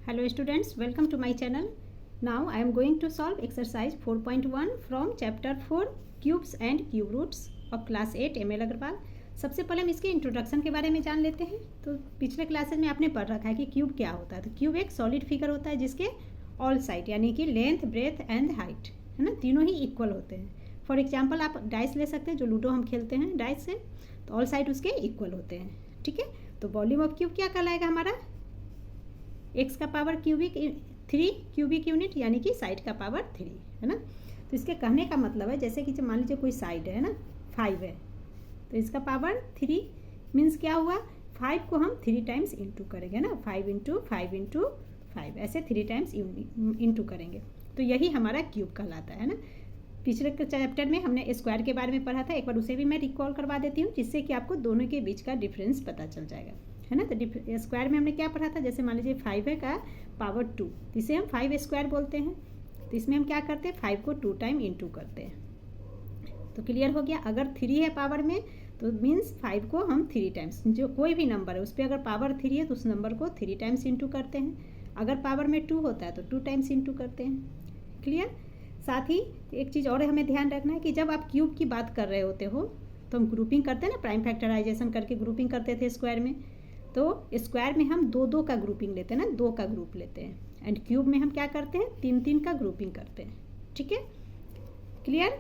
Hello students, welcome to my channel. Now I am going to solve exercise 4.1 from chapter 4 cubes and cube roots of class 8 ML Agarwal. सबसे पहले हम इसके introduction के बारे में जान लेते हैं। तो पिछले क्लासेस में आपने पढ़ रखा है कि क्यूब क्या होता है। तो क्यूब एक सॉलिड फिगर होता है जिसके ऑल साइड यानी कि लेंथ, ब्रेथ एंड हाइट है ना, तीनों ही इक्वल होते हैं। फॉर एग्जाम्पल आप डाइस ले सकते हैं, जो लूडो हम खेलते हैं डाइस से, तो ऑल साइड उसके इक्वल होते हैं। ठीक है, तो वॉल्यूम ऑफ क्यूब क्या कहलाएगा हमारा, एक्स का पावर क्यूबिक 3 क्यूबिक यूनिट यानी कि साइड का पावर 3 है ना। तो इसके कहने का मतलब है जैसे कि मान लीजिए कोई साइड है ना 5 है, तो इसका पावर 3 मीन्स क्या हुआ, 5 को हम 3 टाइम्स इंटू करेंगे ना, 5 इंटू 5 इंटू 5 ऐसे 3 टाइम्स इंटू करेंगे, तो यही हमारा क्यूब कहलाता है ना। पिछले चैप्टर में हमने स्क्वायर के बारे में पढ़ा था, एक बार उसे भी मैं रिकॉल करवा देती हूँ जिससे कि आपको दोनों के बीच का डिफरेंस पता चल जाएगा है ना। तो स्क्वायर में हमने क्या पढ़ा था, जैसे मान लीजिए 5 है का पावर 2, इसे हम 5 स्क्वायर बोलते हैं। तो इसमें हम क्या करते हैं, 5 को 2 टाइम इंटू करते हैं। तो क्लियर हो गया। अगर 3 है पावर में तो मीन्स 5 को हम 3 टाइम्स, जो कोई भी नंबर है उस पर अगर पावर 3 है तो उस नंबर को 3 टाइम्स इंटू करते हैं। अगर पावर में 2 होता है तो 2 टाइम्स इंटू करते हैं। क्लियर। साथ ही एक चीज़ और हमें ध्यान रखना है कि जब आप क्यूब की बात कर रहे होते हो तो हम ग्रुपिंग करते हैं ना, प्राइम फैक्टराइजेशन करके ग्रुपिंग करते थे स्क्वायर में। तो स्क्वायर में हम 2-2 का ग्रुपिंग लेते हैं ना, 2 का ग्रुप लेते हैं। एंड क्यूब में हम क्या करते हैं, 3-3 का ग्रुपिंग करते हैं। ठीक है, क्लियर।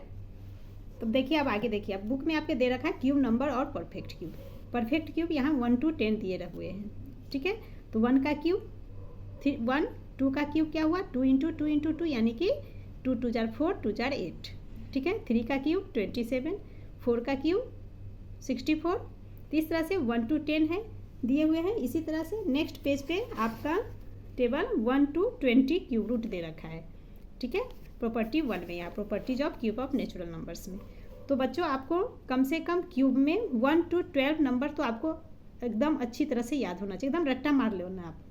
तो देखिए अब आगे देखिए, अब बुक में आपके दे रखा है क्यूब नंबर और परफेक्ट क्यूब। परफेक्ट क्यूब यहाँ 1 to 10 दिए हुए हैं। ठीक है, तो 1 का क्यूब 1, 2 का क्यूब क्या हुआ 2 इंटू 2 इंटू 2 यानी कि 2 2 जार 4 2 जार 8। ठीक है, 3 का क्यूब 27, 4 का क्यूब 64। तो इस तरह से 1 to 10 है दिए हुए हैं। इसी तरह से नेक्स्ट पेज पे आपका टेबल 1 to 20 क्यूब रूट दे रखा है। ठीक है, प्रॉपर्टी 1 में, यहाँ properties of cube of natural numbers में। तो बच्चों आपको कम से कम क्यूब में 1 to 12 नंबर तो आपको एकदम अच्छी तरह से याद होना चाहिए, एकदम रट्टा मार लो ना आप,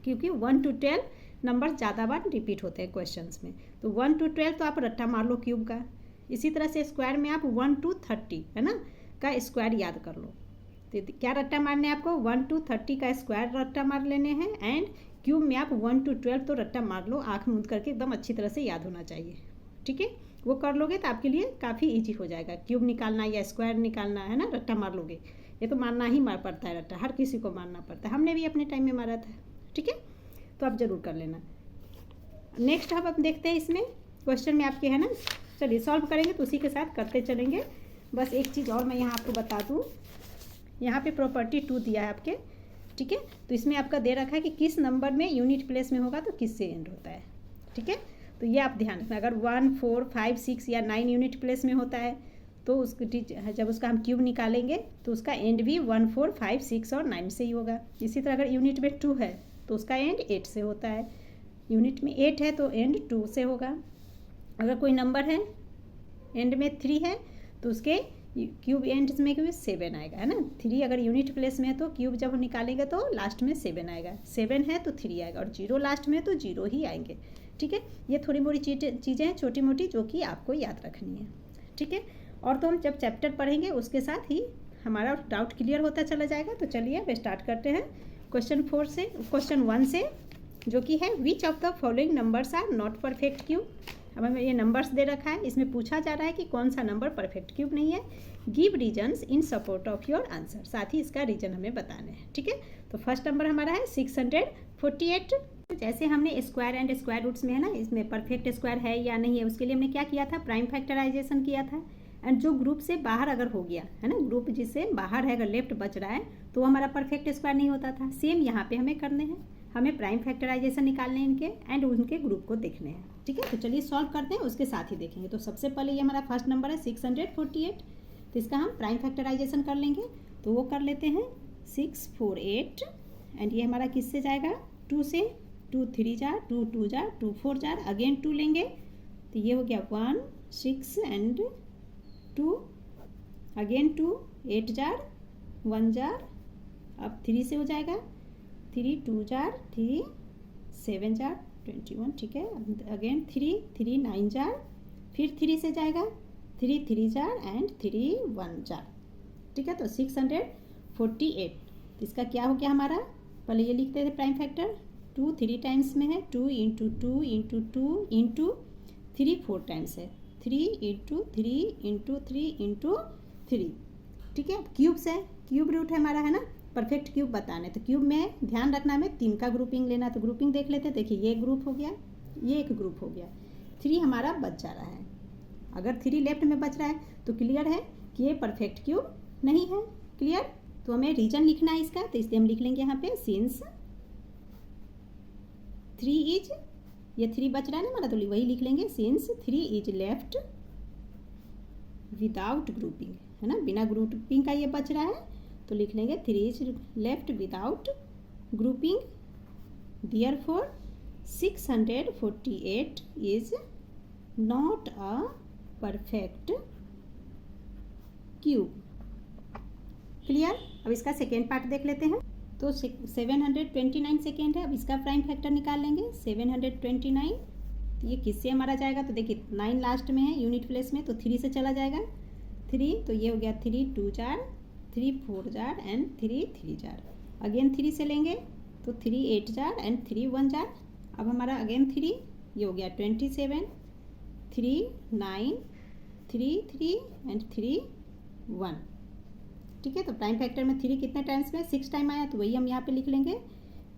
क्योंकि 1 to 12 नंबर ज़्यादा बार रिपीट होते हैं क्वेश्चंस में। तो 1 to 12 तो आप रट्टा मार लो क्यूब का। इसी तरह से स्क्वायर में आप 1 to 30 है ना का स्क्वायर याद कर लो। तो क्या रट्टा मारने हैं आपको, 1 to 30 का स्क्वायर रट्टा मार लेने हैं। एंड क्यूब में आप 1 to 12 तो रट्टा मार लो, आँख मूंद करके एकदम अच्छी तरह से याद होना चाहिए। ठीक है, वो कर लोगे तो आपके लिए काफ़ी ईजी हो जाएगा। क्यूब निकालना या स्क्वायर निकालना है ना, रट्टा मार लोगे। ये तो मारना ही मार पड़ता है रट्टा, हर किसी को मारना पड़ता है, हमने भी अपने टाइम में मारा था। ठीक है, तो आप ज़रूर कर लेना। नेक्स्ट अब देखते हैं, इसमें क्वेश्चन में आपके है ना, चलिए सॉल्व करेंगे तो उसी के साथ करते चलेंगे। बस एक चीज़ और मैं यहाँ आपको बता दूँ, यहाँ पे प्रॉपर्टी 2 दिया है आपके। ठीक है, तो इसमें आपका दे रखा है कि किस नंबर में यूनिट प्लेस में होगा तो किस से एंड होता है। ठीक है, तो ये आप ध्यान रखना, अगर 1, 4, 5, 6 या 9 यूनिट प्लेस में होता है तो जब उसका हम क्यूब निकालेंगे तो उसका एंड भी 1, 4, 5, 6 और 9 से ही होगा। इसी तरह अगर यूनिट में 2 है तो उसका एंड 8 से होता है। यूनिट में 8 है तो एंड 2 से होगा। अगर कोई नंबर है एंड में 3 है तो उसके क्यूब एंड में क्यूब 7 आएगा है ना। 3 अगर यूनिट प्लेस में है तो क्यूब जब निकालेंगे तो लास्ट में 7 आएगा, 7 है तो 3 आएगा, और 0 लास्ट में तो 0 ही आएंगे। ठीक है, ये थोड़ी मोड़ी चीज़ें हैं छोटी मोटी जो कि आपको याद रखनी है। ठीक है, और तो हम जब चैप्टर पढ़ेंगे उसके साथ ही हमारा डाउट क्लियर होता चला जाएगा। तो चलिए अब स्टार्ट करते हैं क्वेश्चन 1 से, जो कि है which of the following numbers are not perfect cube. अब हमें ये नंबर्स दे रखा है, इसमें पूछा जा रहा है कि कौन सा नंबर परफेक्ट क्यूब नहीं है। Give reasons in support of your answer, साथ ही इसका रीजन हमें बताने हैं। ठीक है, तो फर्स्ट नंबर हमारा है 648। जैसे हमने स्क्वायर एंड स्क्वायर रूट्स में है ना, इसमें परफेक्ट स्क्वायर है या नहीं है, उसके लिए हमने क्या किया था, प्राइम फैक्टराइजेशन किया था। एंड जो ग्रुप से बाहर अगर हो गया है ना, ग्रुप जिससे बाहर है अगर लेफ्ट बच रहा है तो हमारा परफेक्ट स्क्वायर नहीं होता था। सेम यहाँ पे हमें करने हैं, हमें प्राइम फैक्टराइजेशन निकालने हैं इनके एंड उनके ग्रुप को देखने हैं। ठीक है, तो चलिए सॉल्व करते हैं, उसके साथ ही देखेंगे। तो सबसे पहले ये हमारा फर्स्ट नंबर है 648, तो इसका हम प्राइम फैक्टराइजेशन कर लेंगे। तो वो कर लेते हैं 648 एंड ये हमारा किससे जाएगा, 2 से। 2 3 जार 2 2 जार 2 4 जार, अगेन 2 लेंगे तो ये हो गया 1 6 एंड 2, अगेन 2 8 जार 1 जार, अब 3 से हो जाएगा 3 2 जार 3 7 जार 21। ठीक है, अगेन 3 3 9 जार, फिर 3 से जाएगा 3 3 जार एंड 3 1 जार। ठीक है, तो 648। तो इसका क्या हो गया हमारा, पहले ये लिखते थे प्राइम फैक्टर 2 3 टाइम्स में है, 2 इंटू 2 इंटू 2 इंटू 3 4 टाइम्स है, 3 इंटू 3 इंटू 3 इंटू 3। ठीक है, अब क्यूब्स है, क्यूब रूट है हमारा, है ना, परफेक्ट क्यूब बताने। तो क्यूब में ध्यान रखना हमें 3 का ग्रुपिंग लेना। तो ग्रुपिंग देख लेते हैं। देखिए ये ग्रुप हो गया, ये एक ग्रुप हो गया, 3 हमारा बच जा रहा है। अगर 3 लेफ्ट में बच रहा है तो क्लियर है कि ये परफेक्ट क्यूब नहीं है। क्लियर। तो हमें रीजन लिखना है इसका, तो इसलिए हम लिख लेंगे यहाँ पे सिंस 3 इज, ये 3 बच रहा है ना हमारा, तो वही लिख लेंगे since 3 is left without grouping, है ना, बिना ग्रुपिंग का ये बच रहा है, तो लिख लेंगे 3 is left without grouping, therefore 648 is not a perfect cube. Clear. अब इसका सेकेंड पार्ट देख लेते हैं। तो 729 सेकेंड है। अब इसका प्राइम फैक्टर निकाल लेंगे। 729 तो ये किससे हमारा जाएगा, तो देखिए 9 लास्ट में है यूनिट प्लेस में, तो 3 से चला जाएगा। 3 तो ये हो गया 3 2 jar, 3 4 jar and 3 3 jar. Again 3 से लेंगे तो 3 8 जार एंड 3 1 जार। अब हमारा अगेन 3, ये हो गया 27, 3 9 3 3 एंड 3 1। ठीक है। तो प्राइम फैक्टर में 3 कितने टाइम्स में, 6 टाइम आया, तो वही हम यहाँ पे लिख लेंगे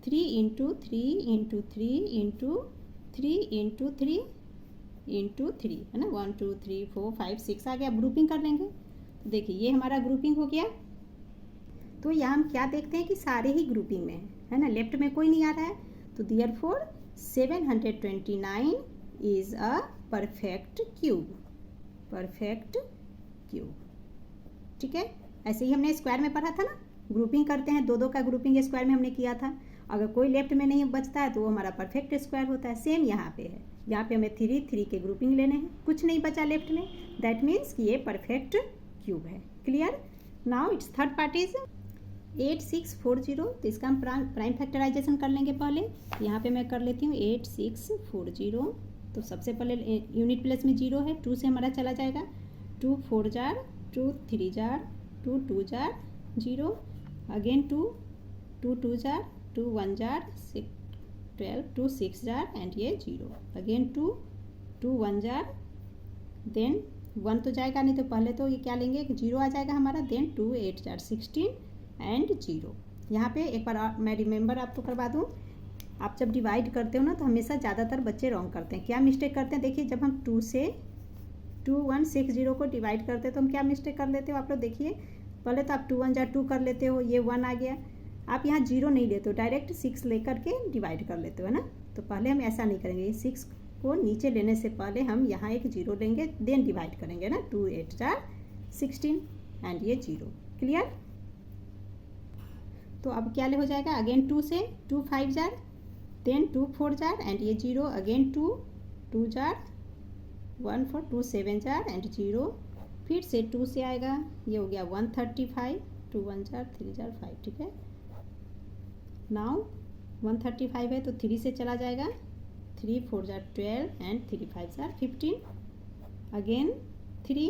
3 into 3 into 3 into 3 into 3 into 3, है ना, 1 2 3 4 5 6 आ गया। अब ग्रुपिंग कर लेंगे। तो देखिए ये हमारा ग्रुपिंग हो गया। तो यहाँ हम क्या देखते हैं कि सारे ही ग्रुपिंग में है ना, लेफ्ट में कोई नहीं आ रहा है। तो therefore 729 is a perfect cube, perfect cube. ठीक है। ऐसे ही हमने स्क्वायर में पढ़ा था ना, ग्रुपिंग करते हैं, 2 2 का ग्रुपिंग स्क्वायर में हमने किया था। अगर कोई लेफ्ट में नहीं बचता है तो वो हमारा परफेक्ट स्क्वायर होता है। सेम यहाँ पे है, यहाँ पे हमें 3 3 के ग्रुपिंग लेने हैं, कुछ नहीं बचा लेफ्ट में, दैट मीन्स कि ये परफेक्ट क्यूब है। Clear. Now it's third part is 8640। तो इसका हम प्राइम फैक्टराइजेशन कर लेंगे पहले। यहाँ पे मैं कर लेती हूँ 8640। तो सबसे पहले यूनिट प्लेस में 0 है, 2 से हमारा चला जाएगा, 2 4 jar, 2 3 jar, 2 2 jar 0, again 2 2 2 jar, 2 1 jar 6 12, 2 6 jar and ये 0, अगेन 2 2 1 जार, देन 1 तो जाएगा नहीं, तो पहले तो ये क्या लेंगे, 0 आ जाएगा हमारा, देन 2 8 जार 16 एंड 0। यहाँ पे एक बार मैं रिमेंबर आपको करवा दूँ, आप जब डिवाइड करते हो ना तो हमेशा ज़्यादातर बच्चे रॉन्ग करते हैं। क्या मिस्टेक करते हैं, देखिए जब हम 2 से 2 1 6 0 को डिवाइड करते हैं तो हम क्या मिस्टेक कर लेते हो आप लोग, देखिए पहले तो आप 2 1 जार 2 कर लेते हो, ये 1 आ गया, आप यहाँ 0 नहीं लेते हो, डायरेक्ट 6 लेकर के डिवाइड कर लेते हो, है ना। तो पहले हम ऐसा नहीं करेंगे, 6 को नीचे लेने से पहले हम यहाँ एक 0 लेंगे, देन डिवाइड करेंगे ना, 2 8 जार 16 एंड ये 0। क्लियर। तो अब क्या ले हो जाएगा, अगेन 2 से 2 5 जार, देन 2 4 जार एंड ये 0, अगेन 2 2 जार 1 4 2 7 जार एंड 0, फिर से 2 से आएगा, ये हो गया 135, 2 1 जार 3 जार 5। ठीक है। नाउ 135 है तो 3 से चला जाएगा, 3 4 jar 12 and 3 5 jar 15, again 3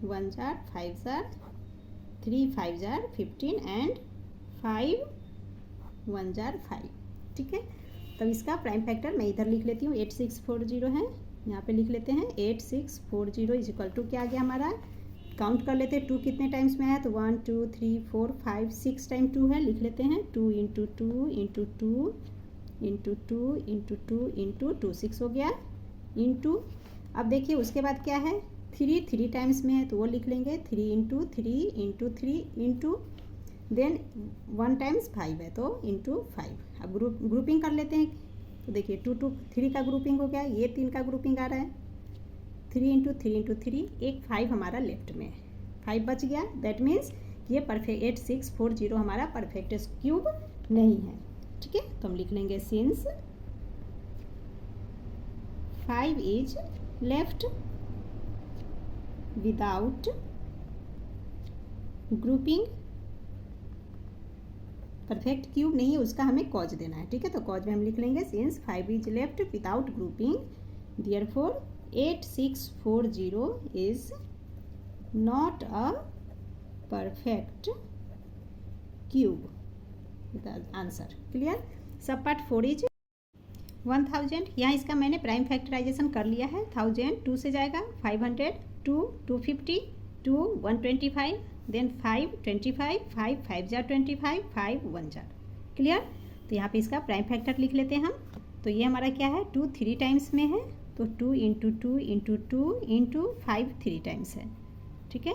1 jar 5 jar, 3 5 jar 15 and 5 1 jar 5। ठीक है। तब इसका प्राइम फैक्टर मैं इधर लिख लेती हूँ, 8640 है, यहाँ पे लिख लेते हैं 8640 इज इक्वल टू क्या आ गया हमारा, काउंट कर लेते हैं 2 कितने टाइम्स में आया, तो 1 2 3 4 5 6 टाइम 2 है, लिख लेते हैं 2 into 2 into 2 into 2 into 2 into 2 6 हो गया, इंटू अब देखिए उसके बाद क्या है, 3 3 टाइम्स में है तो वो लिख लेंगे 3 into 3 into 3 into then 1 times 5 है तो इंटू 5। अब ग्रुपिंग कर लेते हैं। तो देखिए 2 2 3 का ग्रुपिंग हो गया, ये 3 का ग्रुपिंग आ रहा है, 3 इंटू 3 इंटू 3, एक 5 हमारा लेफ्ट में है, 5 बच गया, दैट मीन्स ये परफेक्ट 8640 हमारा परफेक्ट क्यूब नहीं है। ठीक है। तो हम लिख लेंगे since 5 is left without grouping, perfect cube नहीं है, उसका हमें कॉज देना है। ठीक है। तो कॉज में हम लिख लेंगे since 5 is left without grouping, therefore 8640 is not a perfect cube, answer. Clear. सब पार्ट 4 इज 1000। यहाँ इसका मैंने प्राइम फैक्टराइजेशन कर लिया है। 1000 2 से जाएगा, 500 2 250 2 125, देन 5 25, 5 5 जार 25, 5 1 जार। क्लियर। तो यहाँ पे इसका प्राइम फैक्टर लिख लेते हैं हम। तो ये हमारा क्या है, 2 3 टाइम्स में है, तो 2 इंटू 2 इंटू 2 इंटू 5 3 टाइम्स है। ठीक है।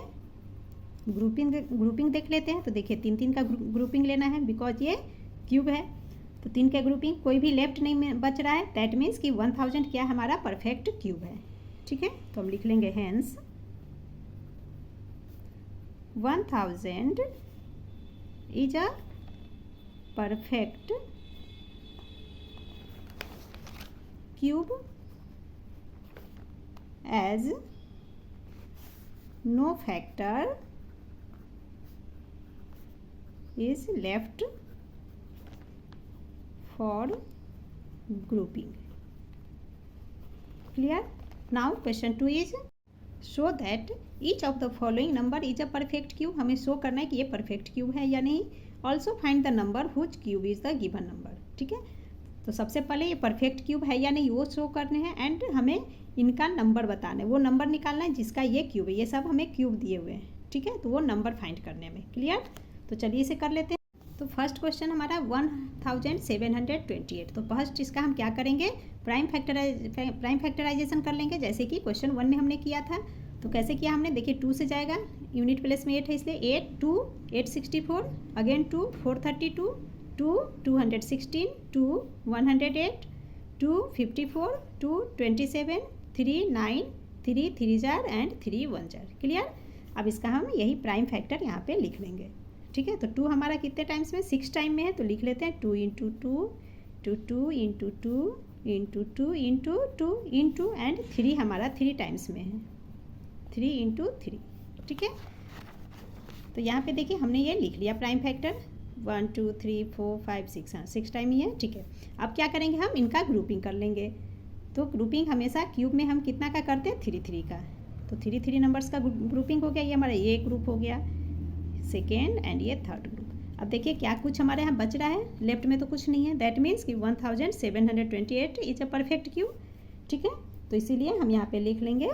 ग्रुपिंग देख लेते हैं। तो देखिए 3 3 का ग्रुपिंग लेना है, बिकॉज ये क्यूब है। तो 3 का ग्रुपिंग, कोई भी लेफ्ट नहीं बच रहा है, दैट मीन्स कि 1000 क्या हमारा परफेक्ट क्यूब है। ठीक है। तो हम लिख लेंगे hence 1000 is a perfect cube as no factor is left for grouping. Clear? Now question 2 is show that each of the following number is a perfect cube. हमें शो करना है कि ये परफेक्ट क्यूब है या नहीं। Also find the number हुच cube is the given number. ठीक है। तो सबसे पहले ये परफेक्ट क्यूब है या नहीं वो शो करने हैं, एंड हमें इनका नंबर बताना है, वो नंबर निकालना है जिसका ये क्यूब है। ये सब हमें क्यूब दिए हुए हैं। ठीक है। तो वो नंबर फाइंड करने में। क्लियर। तो चलिए इसे कर लेते हैं। तो फर्स्ट क्वेश्चन हमारा 1728। तो फर्स्ट इसका हम क्या करेंगे, प्राइम फैक्टराइजेशन कर लेंगे, जैसे कि क्वेश्चन 1 में हमने किया था। तो कैसे किया हमने, देखिए 2 से जाएगा, यूनिट प्लेस में 8 है इसलिए 8 2 864, again 2 432 2 216 2 108 2 54 2 27 3 9 3 3 jar and 3 1 jar. Clear. अब इसका हम यही प्राइम फैक्टर यहाँ पे लिख लेंगे। ठीक है। तो 2 हमारा कितने टाइम्स में, 6 टाइम में है, तो लिख लेते हैं 2 into 2 to 2 into 2 into 2 into 2 into and 3 हमारा 3 टाइम्स में है, 3 इंटू 3। ठीक है। तो यहाँ पे देखिए हमने ये लिख लिया प्राइम फैक्टर 1 2 3 4 5 6, हाँ 6 टाइम ही है। ठीक है। अब क्या करेंगे, हम इनका ग्रुपिंग कर लेंगे। तो ग्रुपिंग हमेशा क्यूब में हम कितना का करते हैं, 3 3 का। तो 3 3 नंबर्स का ग्रुपिंग हो गया। ये हमारा ये ग्रुप हो गया, सेकेंड एंड ये थर्ड ग्रुप। अब देखिए क्या कुछ हमारे यहाँ बच रहा है, लेफ्ट में तो कुछ नहीं है, दैट मीन्स कि 1728 इज अ परफेक्ट क्यूब। ठीक है। तो इसीलिए हम यहाँ पे लिख लेंगे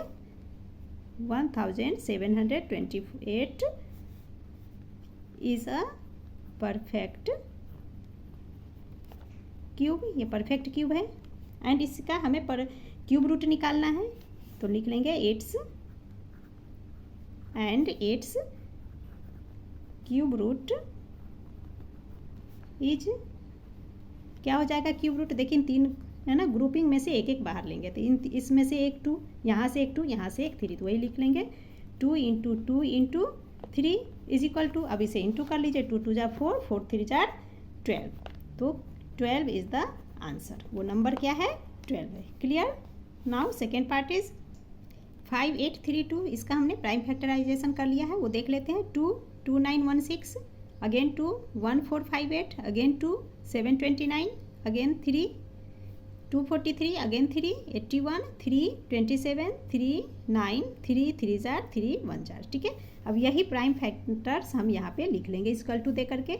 1728 इज अ परफेक्ट क्यूब। ये परफेक्ट क्यूब है, एंड इसका हमें क्यूब रूट निकालना है। तो लिख लेंगे 8 एंड 8 क्यूब रूट इज क्या हो जाएगा, क्यूब रूट देखिए 3 है ना, ग्रुपिंग में से एक एक बाहर लेंगे, तो इसमें से एक 2, यहाँ से एक 2, यहाँ से एक 3, तो वही लिख लेंगे 2 into 2 into 3 is equal to, अब इसे इंटू कर लीजिए, 2 2 जार 4 4 3 जार 12। तो 12 इज द आंसर। वो नंबर क्या है, 12 है। Clear. Now second part is 5832। इसका हमने प्राइम फैक्टराइजेशन कर लिया है, वो देख लेते हैं। 2 2916, again 2 1458, again 2 729, again 3 243, again 3 81 3 27 3 9 3 3 jar 3 1 जार। ठीक है। अब यही प्राइम फैक्टर्स हम यहाँ पे लिख लेंगे इक्वल टू दे करके।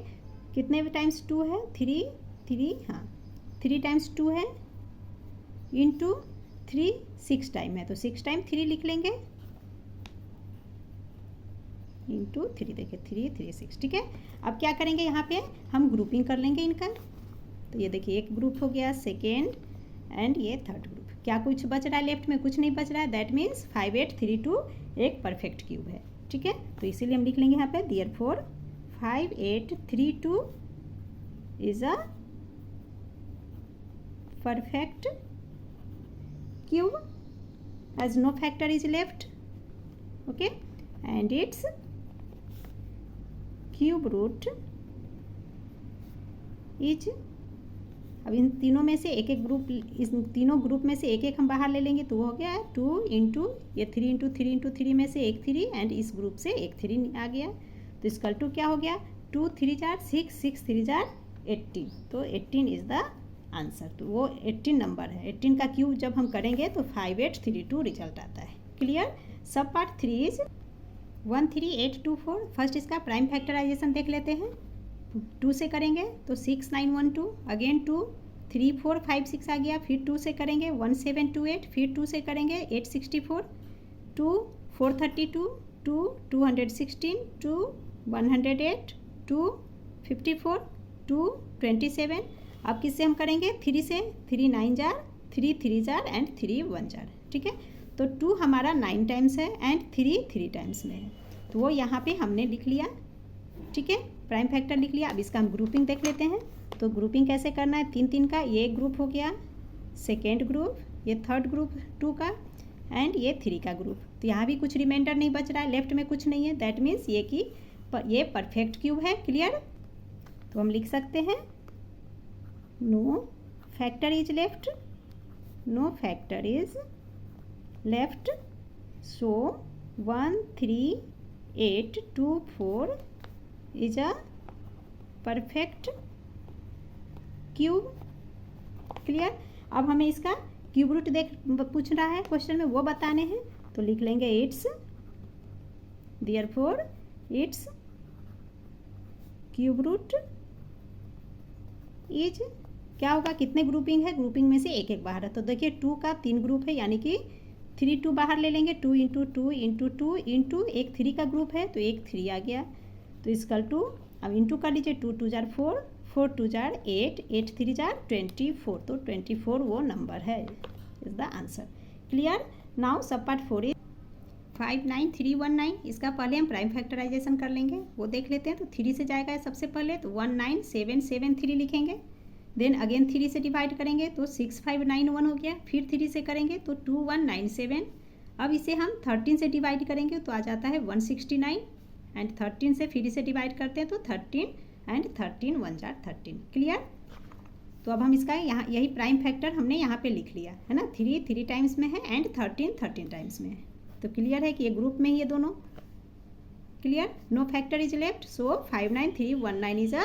कितने टाइम्स 2 है, 3 3, हाँ 3 टाइम्स 2 है, इंटू 3 6 टाइम है, तो 6 टाइम 3 लिख लेंगे, इंटू 3, देखिए 3 3 6। ठीक है। अब क्या करेंगे, यहाँ पे हम ग्रुपिंग कर लेंगे इनका। तो ये देखिए एक ग्रुप हो गया, सेकेंड एंड ये थर्ड ग्रुप। क्या कुछ बच रहा है, लेफ्ट में कुछ नहीं बच रहा है, दैट मीन्स 5832 एक परफेक्ट क्यूब है। ठीक है। तो इसीलिए हम लिख लेंगे यहाँ पे therefore 5832 is a perfect cube as no factor is left. Okay. And its cube root is, अब इन तीनों में से एक एक ग्रुप, इस तीनों ग्रुप में से एक एक हम बाहर ले लेंगे, तो वो हो गया 2 इंटू ये 3 इंटू 3 इंटू 3 में से एक 3, एंड इस ग्रुप से एक 3 आ गया। तो इसका टू क्या हो गया, 2 3 जार 6 6 3 जार 18, तो 18 इज द आंसर। तो वो 18 नंबर है। 18 का क्यूब जब हम करेंगे तो 5832 रिजल्ट आता है। क्लियर। सब पार्ट 3 इज 13824। फर्स्ट इसका प्राइम फैक्टराइजेशन देख लेते हैं। 2 से करेंगे तो 6 9 1 2, अगेन 2 3 4 5 6 आ गया, फिर 2 से करेंगे 1 7 2 8, फिर 2 से करेंगे 8 64, 2 4 32, 2 216, 2 108, 2 54, 2 27। अब किससे हम करेंगे? 3 से, 3 9 जार, 3 3 जार एंड 3 1 जार। ठीक है, तो 2 हमारा 9 टाइम्स है एंड 3 3 टाइम्स में है, तो वो यहाँ पे हमने लिख लिया। ठीक है, प्राइम फैक्टर लिख लिया। अब इसका हम ग्रुपिंग देख लेते हैं। तो ग्रुपिंग कैसे करना है? 3 3 का, ये एक ग्रुप हो गया, सेकेंड ग्रुप, ये थर्ड ग्रुप 2 का एंड ये 3 का ग्रुप। तो यहाँ भी कुछ रिमाइंडर नहीं बच रहा है, लेफ्ट में कुछ नहीं है, दैट मीन्स ये परफेक्ट क्यूब है। क्लियर? तो हम लिख सकते हैं no factor is left, no factor is left, so 1 3 8 2 4 is a perfect cube. Clear? अब हमें इसका क्यूब रूट पूछ रहा है क्वेश्चन में, वो बताने हैं। तो लिख लेंगे its, therefore its cube root is, क्या होगा? कितने ग्रुपिंग है? ग्रुपिंग में से एक एक बाहर है, तो देखिए 2 का 3 ग्रुप है, यानी कि 3 2 बाहर ले लेंगे, 2 इंटू 2 इंटू 2 इंटू एक 3 का ग्रुप है, तो एक 3 आ गया, तो इसकल टू, अब इंटू कर लीजिए, 2 2 जार 4, 4 2 जार 8, 8 3 जार 24, तो 24 वो नंबर है, is the answer. Clear? Now sub part 4 is 5 9 3 1 9। इसका पहले हम प्राइम फैक्टराइजेशन कर लेंगे, वो देख लेते हैं। तो 3 से जाएगा सबसे पहले, तो 1 9 7 7 3 लिखेंगे, देन अगेन 3 से डिवाइड करेंगे तो 6 5 9 1 हो गया, फिर 3 से करेंगे तो 2 1 9 7। अब इसे हम 13 से डिवाइड करेंगे तो आ जाता है 169 एंड 13 से फिर इसे डिवाइड करते हैं तो 13 एंड 13 1 जार 13। क्लियर? तो अब हम इसका यहाँ यही प्राइम फैक्टर हमने यहाँ पे लिख लिया है ना, 3 3 टाइम्स में है एंड 13 13 टाइम्स में है। तो क्लियर है कि ये ग्रुप में ही ये दोनों। Clear? No factor is left, so 5 9 3 1 9 is a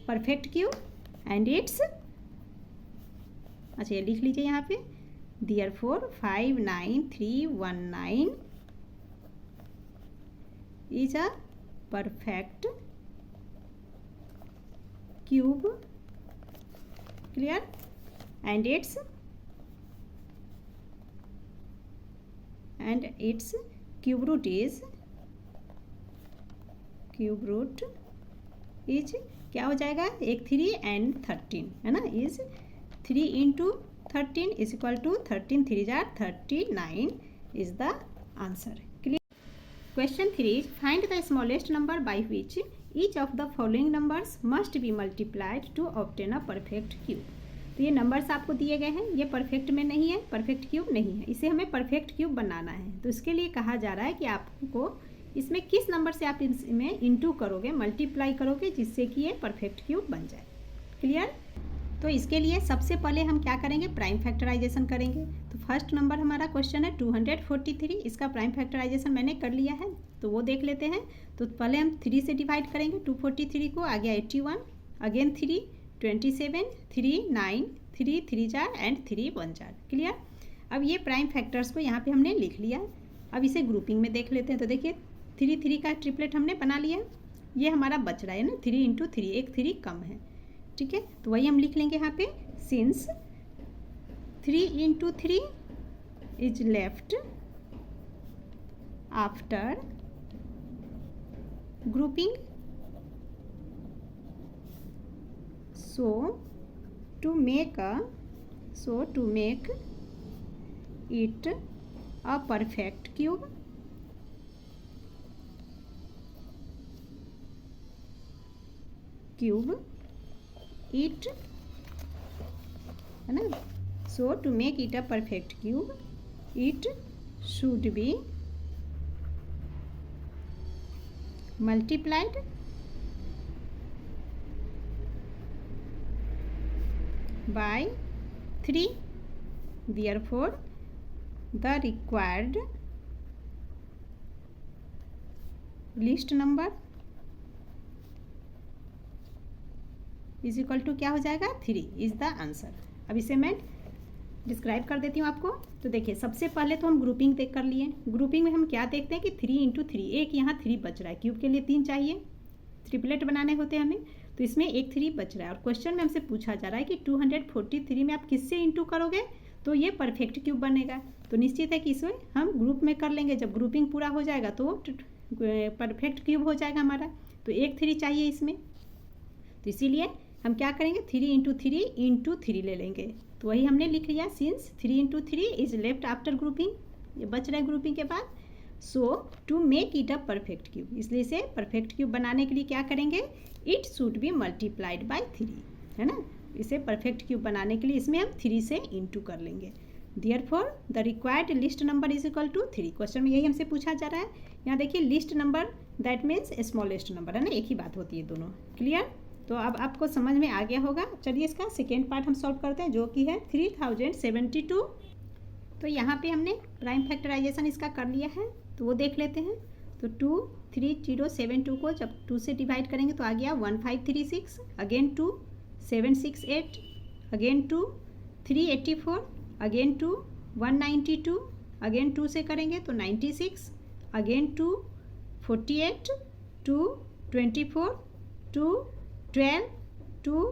perfect cube and its, अच्छा ये लिख लीजिए यहाँ पे, therefore 5 9 3 1 9 is a perfect cube. Clear? And its cube root is क्या हो जाएगा? एक 3 एंड 13 है ना, is 3 into 13 is equal to 13 3 जार 39 is the answer. Clear? Question 3 is find the smallest number by which each of the following numbers must be multiplied to obtain a perfect cube. तो ये नंबर्स आपको दिए गए हैं, ये perfect में नहीं है, परफेक्ट क्यूब नहीं है, इसे हमें परफेक्ट क्यूब बनाना है। तो इसके लिए कहा जा रहा है कि आपको इसमें किस नंबर से आप इसमें इंटू करोगे, मल्टीप्लाई करोगे, जिससे कि ये परफेक्ट क्यूब बन जाए। क्लियर? तो इसके लिए सबसे पहले हम क्या करेंगे? प्राइम फैक्टराइजेशन करेंगे। तो फर्स्ट नंबर हमारा क्वेश्चन है 243, इसका प्राइम फैक्टराइजेशन मैंने कर लिया है, तो वो देख लेते हैं। तो पहले हम 3 से डिवाइड करेंगे 243 को, आ गया 81, again 3 27, 3 9, 3 3 jar and 3 1 jar. Clear? अब ये प्राइम फैक्टर्स को यहाँ पे हमने लिख लिया। अब इसे ग्रुपिंग में देख लेते हैं। तो देखिए 3 3 का ट्रिपलेट हमने बना लिया, ये हमारा बच रहा है ना, 3 इंटू 3, एक 3 कम है। ठीक है, तो वही हम लिख लेंगे यहाँ पे, since 3 into 3 is left after grouping, so to make it a perfect cube, it है ना, so to make it a perfect cube it should be multiplied by 3, therefore the required least number is equal to क्या हो जाएगा? 3 is the answer. अब इसे मैं describe कर देती हूँ आपको। तो देखिए सबसे पहले तो हम ग्रुपिंग देख कर लिए। ग्रुपिंग में हम क्या देखते हैं कि 3 इंटू 3, एक यहाँ 3 बच रहा है, क्यूब के लिए 3 चाहिए, ट्रिपलेट बनाने होते हैं हमें। तो इसमें एक 3 बच रहा है और क्वेश्चन में हमसे पूछा जा रहा है कि 243 में आप किससे इंटू करोगे तो ये परफेक्ट क्यूब बनेगा। तो निश्चित है कि इसमें हम ग्रुप में कर लेंगे, जब ग्रुपिंग पूरा हो जाएगा तो परफेक्ट क्यूब हो जाएगा हमारा। तो एक 3 चाहिए इसमें, तो इसीलिए हम क्या करेंगे 3 ले लेंगे। तो वही हमने लिख लिया, since 3 is left after grouping, ये बच रहा है ग्रुपिंग के बाद। So to make it a perfect cube, इसलिए इसे परफेक्ट क्यूब बनाने के लिए क्या करेंगे, it should be multiplied by 3, है ना। इसे परफेक्ट क्यूब बनाने के लिए इसमें हम 3 से इंटू कर लेंगे। Therefore the required least number is equal to 3। Question में यही हमसे पूछा जा रहा है। यहाँ देखिए least number that means smallest number, है ना, एक ही बात होती है दोनों। क्लियर? तो अब आपको समझ में आ गया होगा। चलिए इसका सेकेंड पार्ट हम सॉल्व करते हैं, जो कि है 3072। तो यहाँ पे हमने प्राइम फैक्टराइजेशन इसका कर लिया है, तो वो देख लेते हैं। तो 23072 को जब 2 से डिवाइड करेंगे तो आ गया 1536, अगेन 2 768, अगेन 2 384, अगेन 2 192, अगेन 2 से करेंगे तो 96, अगेन 2 48, 2 24, 2 12, 2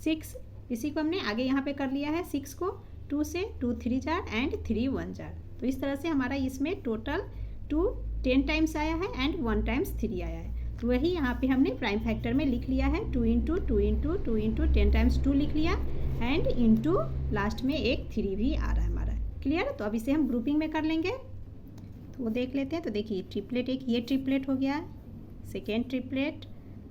6, इसी को हमने आगे यहाँ पे कर लिया है 6 को 2 से 2 3 जार एंड 3 1 जार। तो इस तरह से हमारा इसमें टोटल 2 10 टाइम्स आया है एंड 1 टाइम्स 3 आया है। तो वही यहाँ पे हमने प्राइम फैक्टर में लिख लिया है, 2 इंटू 2 इंटू 2 इंटू 10 टाइम्स 2 लिख लिया एंड इंटू लास्ट में एक 3 भी आ रहा है हमारा। क्लियर? तो अब इसे हम ग्रुपिंग में कर लेंगे, तो वो देख लेते हैं। तो देखिए ट्रिपलेट, एक ये ट्रिपलेट हो गया, second triplet,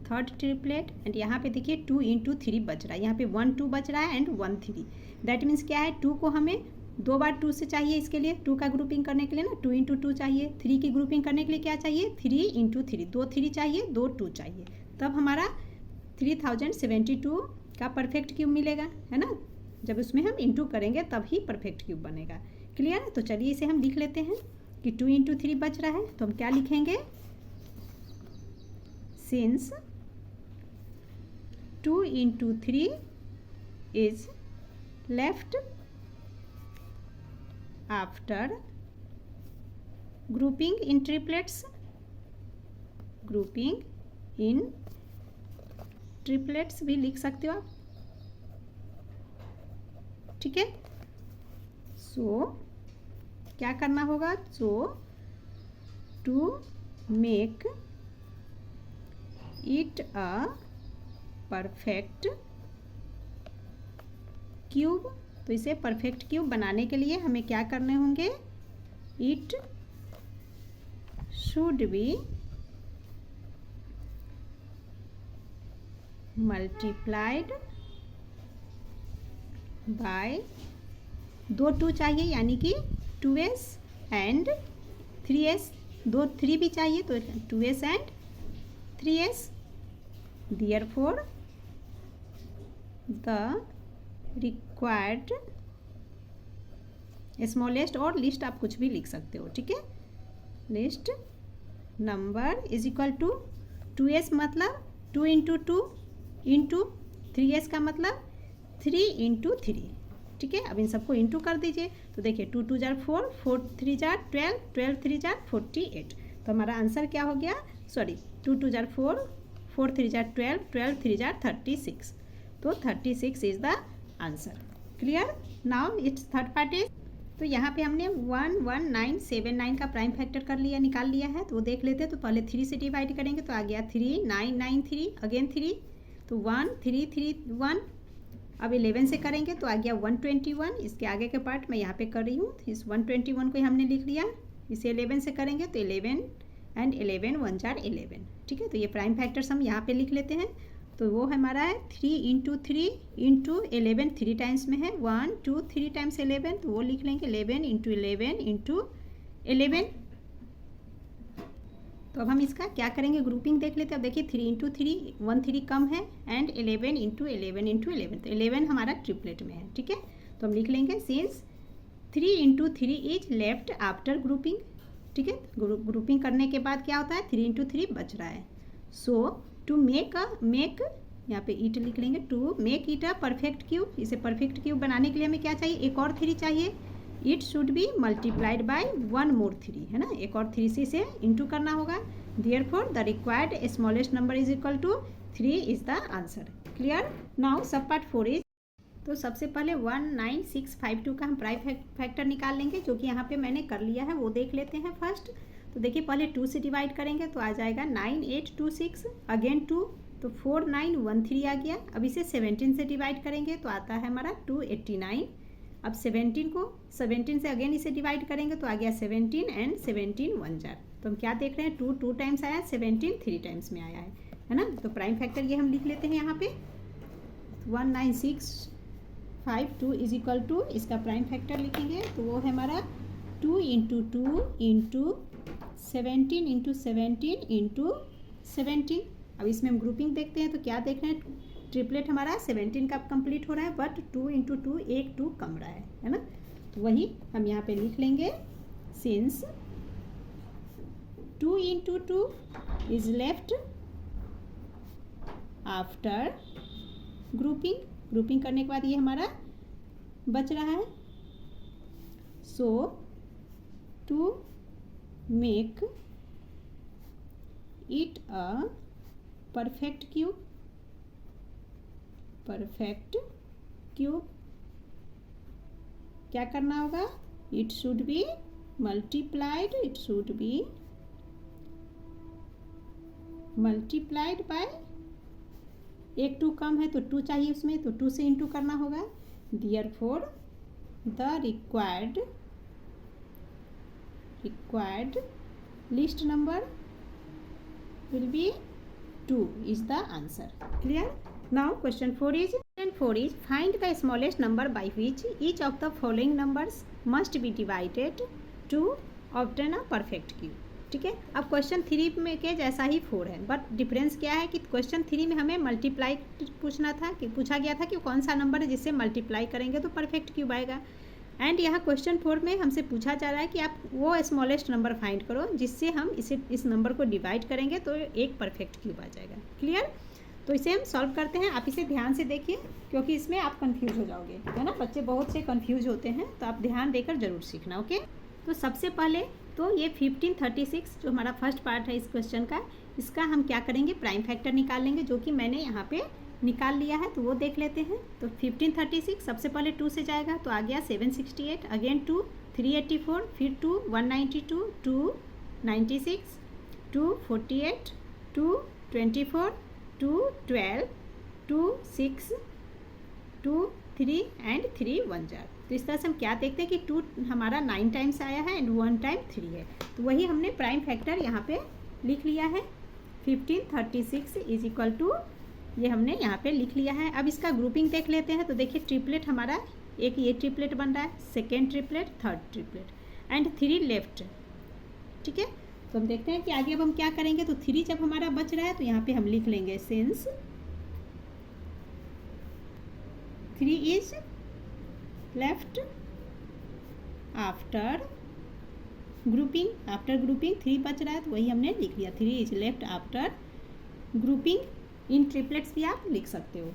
third triplet and यहाँ पे देखिए 2 इंटू 3 बच रहा है, यहाँ पे 1 2 बच रहा है एंड 1 3। दैट मीन्स क्या है, 2 को हमें 2 बार 2 से चाहिए, इसके लिए 2 का ग्रुपिंग करने के लिए ना 2 इंटू 2 चाहिए। 3 की ग्रुपिंग करने के लिए क्या चाहिए, 3 इंटू 3, 2 3 चाहिए, 2 2 चाहिए, तब हमारा 3072 का परफेक्ट क्यूब मिलेगा, है ना। जब उसमें हम इंटू करेंगे तब ही परफेक्ट क्यूब बनेगा। क्लियर? तो चलिए इसे हम लिख लेते हैं कि 2 इंटू 3 बच रहा है, तो हम क्या लिखेंगे, since 2 into 3 is left after grouping in triplets, grouping in triplets भी लिख सकते हो आप, ठीक है। सो क्या करना होगा, so to make it a perfect cube, तो इसे परफेक्ट क्यूब बनाने के लिए हमें क्या करने होंगे, it should be multiplied bye 2 2 चाहिए यानी कि 2s एंड 3s, 2 3 भी चाहिए तो 2s and 3s। Therefore the required smallest और लिस्ट आप कुछ भी लिख सकते हो, ठीक है। Least number is equal to 2s मतलब 2 इंटू 2 इंटू 3s का मतलब 3 इंटू 3, ठीक है। अब इन सबको इंटू कर दीजिए, तो देखिए 2 2 जार 4, 4 3 जार 12, 12 3 जार 48। तो हमारा आंसर क्या हो गया, सॉरी 2 2 जार 4, 4 3 जार 12, 12 3 जार 36। तो 36 is the answer. Clear? Now it's third part is, तो यहाँ पे हमने 11979 का प्राइम फैक्टर कर लिया, निकाल लिया है। तो वो देख लेते हैं। तो पहले 3 से डिवाइड करेंगे तो आ गया 3993, अगेन 3, तो 1331। अब 11 से करेंगे तो आ गया 121। इसके आगे के पार्ट मैं यहाँ पे कर रही हूँ, इस 121 को हमने लिख लिया। इसे 11 से करेंगे तो 11 एंड 11 1 जार 11, ठीक है। तो ये प्राइम फैक्टर्स हम यहाँ पे लिख लेते हैं। तो वो हमारा है 3 इंटू 3 इंटू 11, 3 टाइम्स में है, 1 2 3 टाइम्स 11, तो वो लिख लेंगे 11 इंटू 11 इंटू 11। तो अब हम इसका क्या करेंगे, ग्रुपिंग देख लेते हैं। अब देखिए 3 इंटू 3, 1 3 कम है एंड 11 इंटू 11 इंटू 11, तो 11 हमारा ट्रिपलेट में है, ठीक है। तो हम लिख लेंगे since 3 into 3 is left after grouping, ठीक है। ग्रुपिंग करने के बाद क्या होता है, 3 इंटू 3 बच रहा है। सो टू मेक यहाँ पे इट लिख लेंगे, to make it a perfect cube. इसे परफेक्ट क्यूब बनाने के लिए हमें क्या चाहिए, एक और 3 चाहिए। It should be multiplied bye 1 मोर 3, है ना, एक और 3 से इसे इंटू करना होगा। Therefore the required smallest number is equal to 3 is the answer. Clear. Now sub part 4 is, तो सबसे पहले 19652 का हम प्राइम फैक्टर निकाल लेंगे, जो कि यहाँ पे मैंने कर लिया है, वो देख लेते हैं फर्स्ट। तो देखिए पहले 2 से डिवाइड करेंगे तो आ जाएगा 9826, अगेन 2, तो 4913 आ गया। अब इसे 17 से डिवाइड करेंगे तो आता है हमारा 289। अब 17 से अगेन इसे डिवाइड करेंगे तो आ गया 17 एंड 17 1 जार। तो हम क्या देख रहे हैं, 2 टाइम्स आया, 17 3 टाइम्स में आया है ना। तो प्राइम फैक्टर ये हम लिख लेते हैं यहाँ पे 19652 इज इक्वल टू, इसका प्राइम फैक्टर लिखेंगे तो वो है हमारा 2 इंटू 2 इंटू 17 इंटू 17 इंटू 17। अब इसमें हम ग्रुपिंग देखते हैं तो क्या देख रहे हैं, ट्रिपलेट हमारा 17 का कंप्लीट हो रहा है, बट 2 इंटू 2 एक 2 कम रहा है ना। तो वही हम यहाँ पे लिख लेंगे, since 2 into 2 is left after grouping करने के बाद ये हमारा बच रहा है। So to make it a perfect cube क्या करना होगा, it should be multiplied by, एक 2 कम है तो 2 चाहिए उसमें, तो 2 से इंटू करना होगा। Therefore the required least number will be 2 is the answer. Clear? Now question 4 is find the smallest number by which each of the following numbers must be divided to obtain a perfect cube. ठीक है। अब question 3 में के जैसा ही 4 है, but difference क्या है कि क्वेश्चन 3 में हमें मल्टीप्लाई पूछा गया था कि कौन सा नंबर है जिससे मल्टीप्लाई करेंगे तो परफेक्ट क्यूब आएगा। एंड यहाँ क्वेश्चन 4 में हमसे पूछा जा रहा है कि आप वो स्मॉलेस्ट नंबर फाइंड करो जिससे हम इस नंबर को डिवाइड करेंगे तो एक परफेक्ट क्यूब आ जाएगा। क्लियर। तो इसे हम सॉल्व करते हैं, आप इसे ध्यान से देखिए क्योंकि इसमें आप कंफ्यूज हो जाओगे, है ना। बच्चे बहुत से कंफ्यूज होते हैं, तो आप ध्यान देकर जरूर सीखना। ओके। तो सबसे पहले तो ये 1536 जो हमारा फर्स्ट पार्ट है इस क्वेश्चन का, इसका हम क्या करेंगे, प्राइम फैक्टर निकाल लेंगे, जो कि मैंने यहाँ पे निकाल लिया है, तो वो देख लेते हैं। तो 1536 सबसे पहले 2 से जाएगा तो आ गया 768, अगेन 2 384, फिर 2 192, 2 96, 2 48, 2 24, 2 12, 2 6, 2 3 एंड 3 1 जार। तो इस तरह से हम क्या देखते हैं कि 2 हमारा 9 टाइम्स आया है एंड 1 टाइम 3 है। तो वही हमने प्राइम फैक्टर यहाँ पे लिख लिया है, 1536 इज इक्वल टू, ये हमने यहाँ पे लिख लिया है। अब इसका ग्रुपिंग देख लेते हैं। तो देखिए ट्रिपलेट हमारा एक ये ट्रिपलेट बन रहा है, second triplet, third triplet and 3 left. ठीक है। तो हम देखते हैं कि आगे अब हम क्या करेंगे। तो 3 जब हमारा बच रहा है तो यहाँ पे हम लिख लेंगे since 3 is left after grouping 3 बच रहा है तो वही हमने लिख लिया, 3 is left after grouping. In triplets भी आप लिख सकते हो।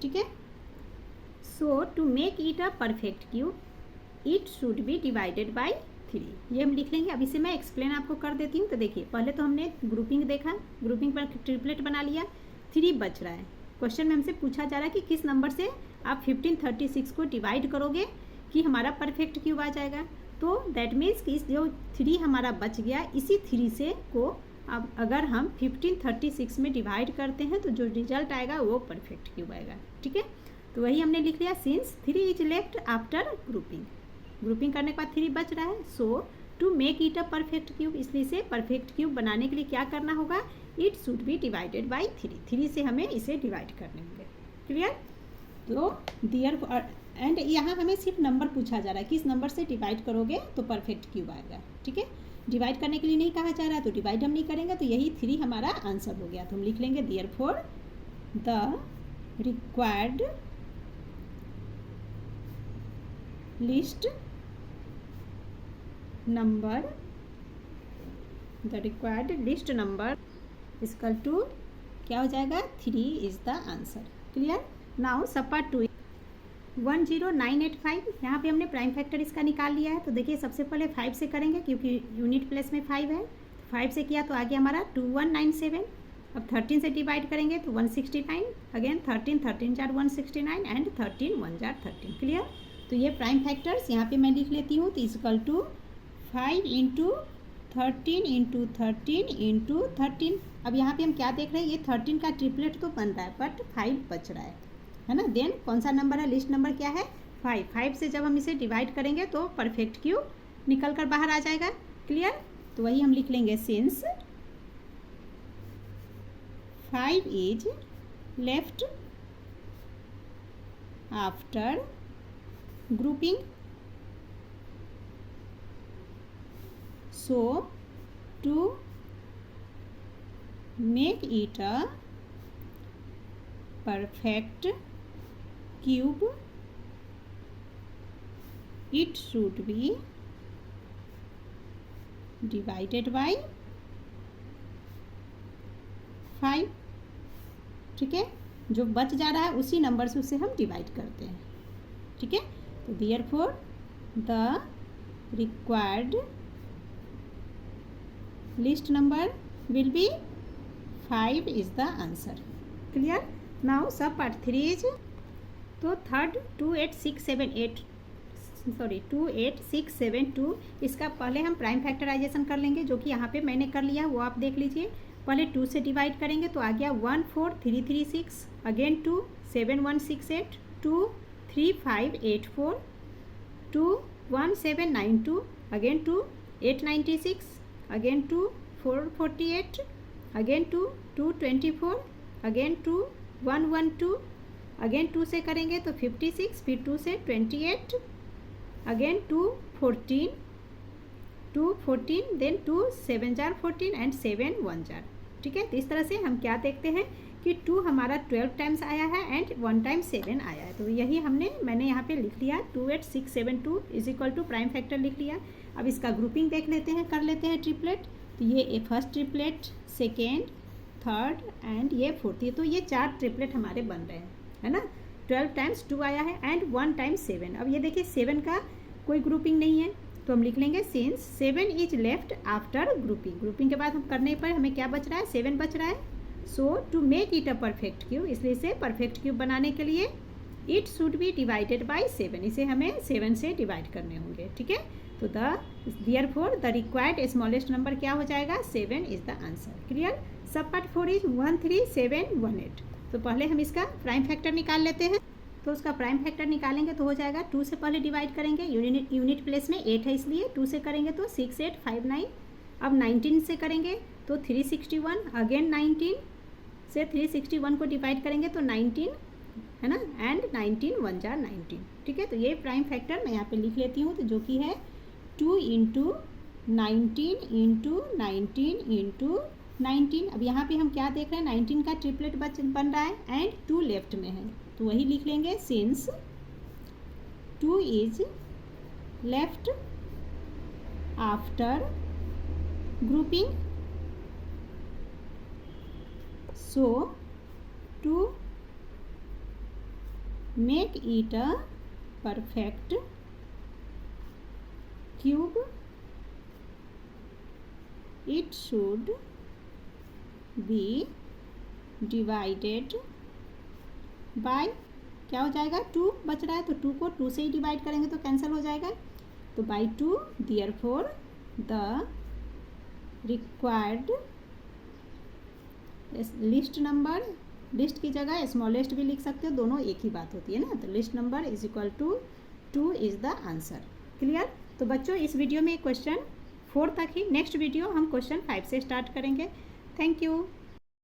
ठीक है। So to make it a perfect cube it should be divided by 3, ये हम लिख लेंगे। अब इसे मैं एक्सप्लेन आपको कर देती हूँ। तो देखिए पहले तो हमने ग्रुपिंग देखा, ग्रुपिंग पर ट्रिपलेट बना लिया, 3 बच रहा है। क्वेश्चन में हमसे पूछा जा रहा है कि किस नंबर से आप 1536 को डिवाइड करोगे कि हमारा परफेक्ट क्यूब आ जाएगा। तो दैट मीन्स कि जो 3 हमारा बच गया, इसी 3 से को अब अगर हम 1536 में डिवाइड करते हैं तो जो रिजल्ट आएगा वो परफेक्ट क्यूब आएगा। ठीक है। तो वही हमने लिख लिया, since 3 is left after grouping करने के बाद 3 बच रहा है। So to make it a perfect cube, इसलिए से परफेक्ट क्यूब बनाने के लिए क्या करना होगा, it should be divided by 3 से हमें इसे डिवाइड करने होंगे। क्लियर। तो दियर एंड यहाँ हमें सिर्फ नंबर पूछा जा रहा है, किस नंबर से डिवाइड करोगे तो परफेक्ट क्यूब आएगा। ठीक है। डिवाइड करने के लिए नहीं कहा जा रहा है, तो डिवाइड हम नहीं करेंगे, तो यही 3 हमारा आंसर हो गया। तो हम लिख लेंगे therefore the required least number equal to क्या हो जाएगा, 3 is the answer. Clear. Now sub part 2 10985, यहाँ पे हमने प्राइम फैक्टर इसका निकाल लिया है। तो देखिए सबसे पहले 5 से करेंगे क्योंकि यूनिट प्लेस में 5 है, 5 से किया तो आ गया हमारा 2197, अब 13 से डिवाइड करेंगे तो 169, again 13 jar 169 and 13 1 jar 13। Clear. तो ये प्राइम फैक्टर्स यहाँ पे मैं लिख लेती हूँ। तो equal to 5 into 13 into 13 into 13। अब यहाँ पे हम क्या देख रहे हैं, ये 13 का ट्रिपलेट तो बन रहा है बट 5 बच रहा है ना। देन कौन सा नंबर है, लिस्ट नंबर क्या है 5। 5 से जब हम इसे डिवाइड करेंगे तो परफेक्ट क्यूब निकल कर बाहर आ जाएगा। क्लियर। तो वही हम लिख लेंगे since 5 is left after grouping, so to make it a perfect cube it should be divided by 5। ठीक है, जो बच जा रहा है उसी नंबर से उसे हम डिवाइड करते हैं। ठीक है, तो therefore the required least number will be 5 is the answer. Clear. Now sub part 3 is, तो थर्ड 28672, इसका पहले हम प्राइम फैक्टराइजेशन कर लेंगे, जो कि यहाँ पे मैंने कर लिया, वो आप देख लीजिए। पहले 2 से डिवाइड करेंगे तो आ गया 14336, again 2 7168, 2 3584, 2 1792, again 2 896, again 2 448, again 2 224, again 2 112, again 2 से करेंगे तो 56, फिर 2 से 28, अगेन 2 14, 2 14, देन 2 7 जार 14 एंड 7 1 जार। ठीक है, तो इस तरह से हम क्या देखते हैं कि 2 हमारा 12 टाइम्स आया है एंड 1 टाइम 7 आया है। तो यही मैंने यहाँ पे लिख लिया 28672 is equal to prime factor लिख लिया। अब इसका ग्रुपिंग देख लेते हैं, कर लेते हैं ट्रिपलेट। तो ये first triplet, second, third and ये फोर्थ, तो ये 4 ट्रिपलेट हमारे बन रहे हैं, है ना। 12 टाइम्स 2 आया है एंड 1 टाइम 7। अब ये देखिए 7 का कोई ग्रुपिंग नहीं है, तो हम लिख लेंगे since 7 is left after grouping. Grouping के बाद हम करने पर हमें क्या बच रहा है, 7 बच रहा है। So to make it a perfect cube, इसलिए इसे परफेक्ट क्यूब बनाने के लिए it should be divided by 7, इसे हमें 7 से डिवाइड करने होंगे। ठीक है, तो therefore the required smallest number क्या हो जाएगा, 7 इज द आंसर। क्लियर। सब पार्ट 4 इज 13718। तो पहले हम इसका प्राइम फैक्टर निकाल लेते हैं। तो उसका प्राइम फैक्टर निकालेंगे तो हो जाएगा 2 से पहले डिवाइड करेंगे, यूनिट प्लेस में 8 है इसलिए 2 से करेंगे तो 6859। अब 19 से करेंगे तो 361, अगेन 19 से 361 को डिवाइड करेंगे तो 19, है ना, एंड 19 1 जार 19। ठीक है, तो ये प्राइम फैक्टर मैं यहाँ पे लिख लेती हूँ, तो जो कि है 2 इंटू 19 इंटू 19 इंटू 19। अब यहाँ पे हम क्या देख रहे हैं, 19 का ट्रिपलेट बन रहा है एंड 2 लेफ्ट में है, तो वही लिख लेंगे since 2 is left after grouping, so to make it a perfect cube it should be divided by, क्या हो जाएगा, 2 बच रहा है तो 2 को 2 से ही डिवाइड करेंगे तो कैंसिल हो जाएगा, तो by 2। Therefore the required least number, least की जगह स्मॉलेस्ट भी लिख सकते हो, दोनों एक ही बात होती है ना। तो least number is equal to 2 is the answer. Clear. तो बच्चों इस वीडियो में क्वेश्चन 4 तक ही, नेक्स्ट वीडियो हम क्वेश्चन 5 से स्टार्ट करेंगे। Thank you.